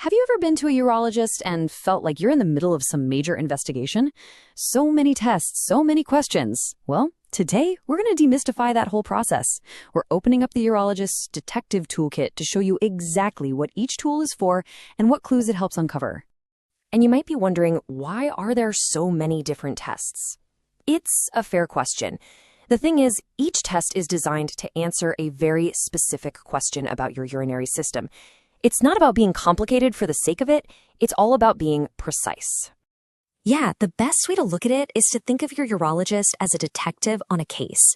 Have you ever been to a urologist and felt like you're in the middle of some major investigation? So many tests, so many questions. Well, today we're going to demystify that whole process. We're opening up the urologist's detective toolkit to show you exactly what each tool is for and what clues it helps uncover. And you might be wondering, why are there so many different tests? It's a fair question. The thing is, each test is designed to answer a very specific question about your urinary system. It's not about being complicated for the sake of it, it's all about being precise. Yeah, the best way to look at it is to think of your urologist as a detective on a case.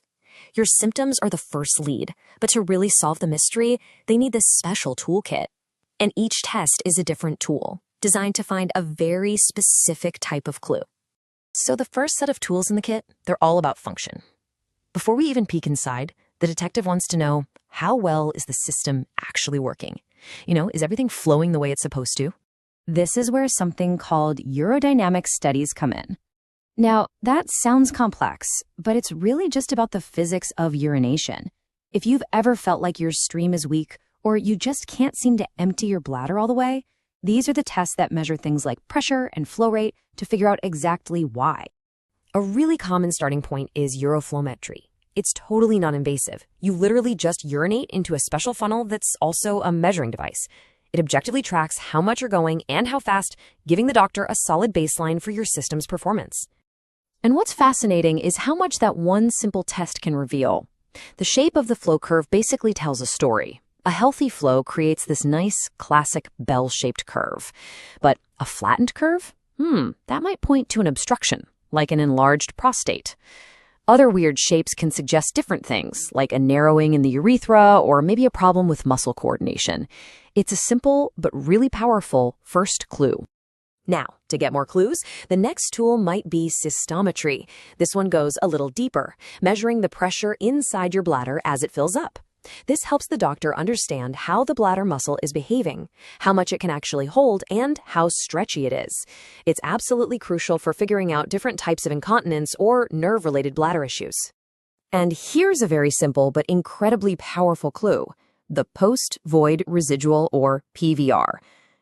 Your symptoms are the first lead, but to really solve the mystery, they need this special toolkit. And each test is a different tool, designed to find a very specific type of clue. So the first set of tools in the kit, they're all about function. Before we even peek inside, the detective wants to know, how well is the system actually working? Is everything flowing the way it's supposed to? This is where something called Urodynamic Studies come in. Now, that sounds complex, but it's really just about the physics of urination. If you've ever felt like your stream is weak, or you just can't seem to empty your bladder all the way, these are the tests that measure things like pressure and flow rate to figure out exactly why. A really common starting point is uroflowmetry. It's totally non-invasive. You literally just urinate into a special funnel that's also a measuring device. It objectively tracks how much you're going and how fast, giving the doctor a solid baseline for your system's performance. And what's fascinating is how much that one simple test can reveal. The shape of the flow curve basically tells a story. A healthy flow creates this nice, classic bell-shaped curve. But a flattened curve? That might point to an obstruction, like an enlarged prostate. Other weird shapes can suggest different things, like a narrowing in the urethra or maybe a problem with muscle coordination. It's a simple but really powerful first clue. Now, to get more clues, the next tool might be cystometry. This one goes a little deeper, measuring the pressure inside your bladder as it fills up. This helps the doctor understand how the bladder muscle is behaving, how much it can actually hold, and how stretchy it is. It's absolutely crucial for figuring out different types of incontinence or nerve-related bladder issues. And here's a very simple but incredibly powerful clue: the post-void residual, or PVR.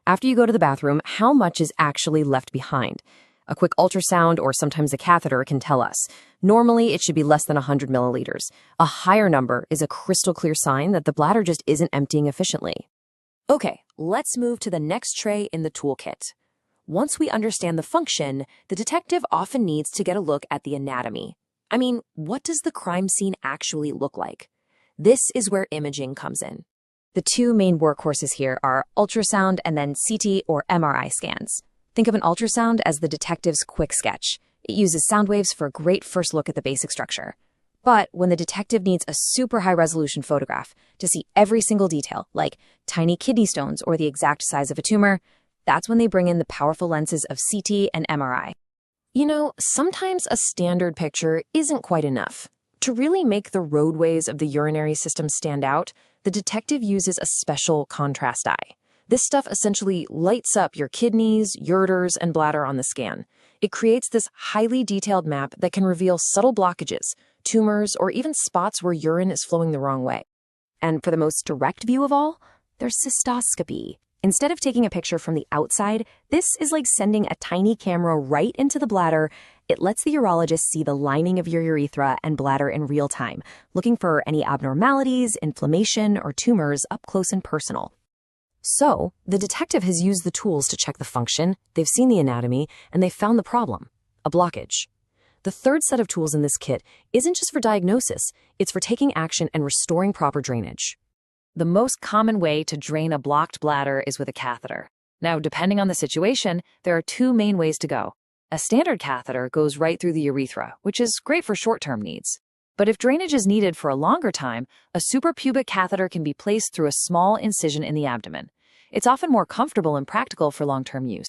After you go to the bathroom, how much is actually left behind? A quick ultrasound or sometimes a catheter can tell us. Normally, it should be less than 100 milliliters. A higher number is a crystal clear sign that the bladder just isn't emptying efficiently. Okay, let's move to the next tray in the toolkit. Once we understand the function, the detective often needs to get a look at the anatomy. I mean, what does the crime scene actually look like? This is where imaging comes in. The two main workhorses here are ultrasound and then CT or MRI scans. Think of an ultrasound as the detective's quick sketch. It uses sound waves for a great first look at the basic structure. But when the detective needs a super high-resolution photograph to see every single detail, like tiny kidney stones or the exact size of a tumor, that's when they bring in the powerful lenses of CT and MRI. Sometimes a standard picture isn't quite enough. To really make the roadways of the urinary system stand out, the detective uses a special contrast eye. This stuff essentially lights up your kidneys, ureters, and bladder on the scan. It creates this highly detailed map that can reveal subtle blockages, tumors, or even spots where urine is flowing the wrong way. And for the most direct view of all, there's cystoscopy. Instead of taking a picture from the outside, this is like sending a tiny camera right into the bladder. It lets the urologist see the lining of your urethra and bladder in real time, looking for any abnormalities, inflammation, or tumors up close and personal. So, the detective has used the tools to check the function, they've seen the anatomy, and they've found the problem: a blockage. The third set of tools in this kit isn't just for diagnosis, it's for taking action and restoring proper drainage. The most common way to drain a blocked bladder is with a catheter. Now, depending on the situation, there are two main ways to go. A standard catheter goes right through the urethra, which is great for short-term needs. But if drainage is needed for a longer time, a suprapubic catheter can be placed through a small incision in the abdomen. It's often more comfortable and practical for long-term use.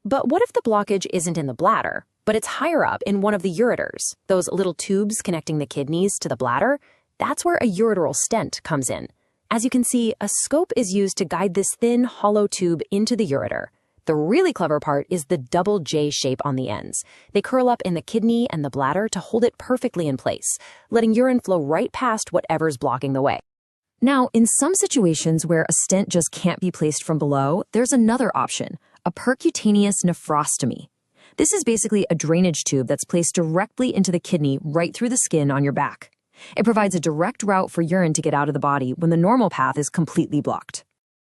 But what if the blockage isn't in the bladder, but it's higher up in one of the ureters, those little tubes connecting the kidneys to the bladder? That's where a ureteral stent comes in. As you can see, a scope is used to guide this thin, hollow tube into the ureter. The really clever part is the double J shape on the ends. They curl up in the kidney and the bladder to hold it perfectly in place, letting urine flow right past whatever's blocking the way. Now, in some situations where a stent just can't be placed from below, there's another option, a percutaneous nephrostomy. This is basically a drainage tube that's placed directly into the kidney right through the skin on your back. It provides a direct route for urine to get out of the body when the normal path is completely blocked.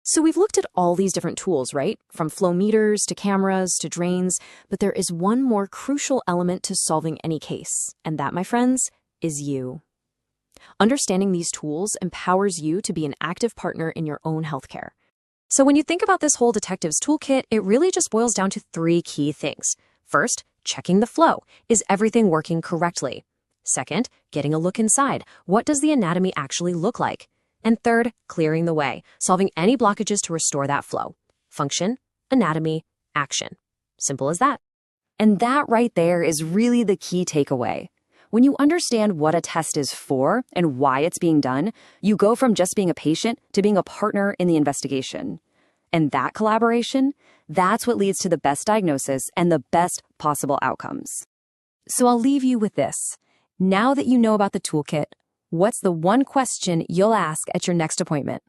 So we've looked at all these different tools, right? From flow meters to cameras to drains, but there is one more crucial element to solving any case, and that, my friends, is you. Understanding these tools empowers you to be an active partner in your own healthcare. So when you think about this whole detective's toolkit, it really just boils down to 3 key things. First, checking the flow. Is everything working correctly? Second, getting a look inside. What does the anatomy actually look like? And third, clearing the way, solving any blockages to restore that flow. Function, anatomy, action. Simple as that. And that right there is really the key takeaway. When you understand what a test is for and why it's being done, you go from just being a patient to being a partner in the investigation. And that collaboration, that's what leads to the best diagnosis and the best possible outcomes. So I'll leave you with this. Now that you know about the toolkit, what's the one question you'll ask at your next appointment?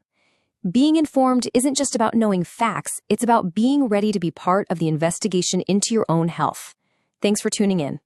Being informed isn't just about knowing facts, it's about being ready to be part of the investigation into your own health. Thanks for tuning in.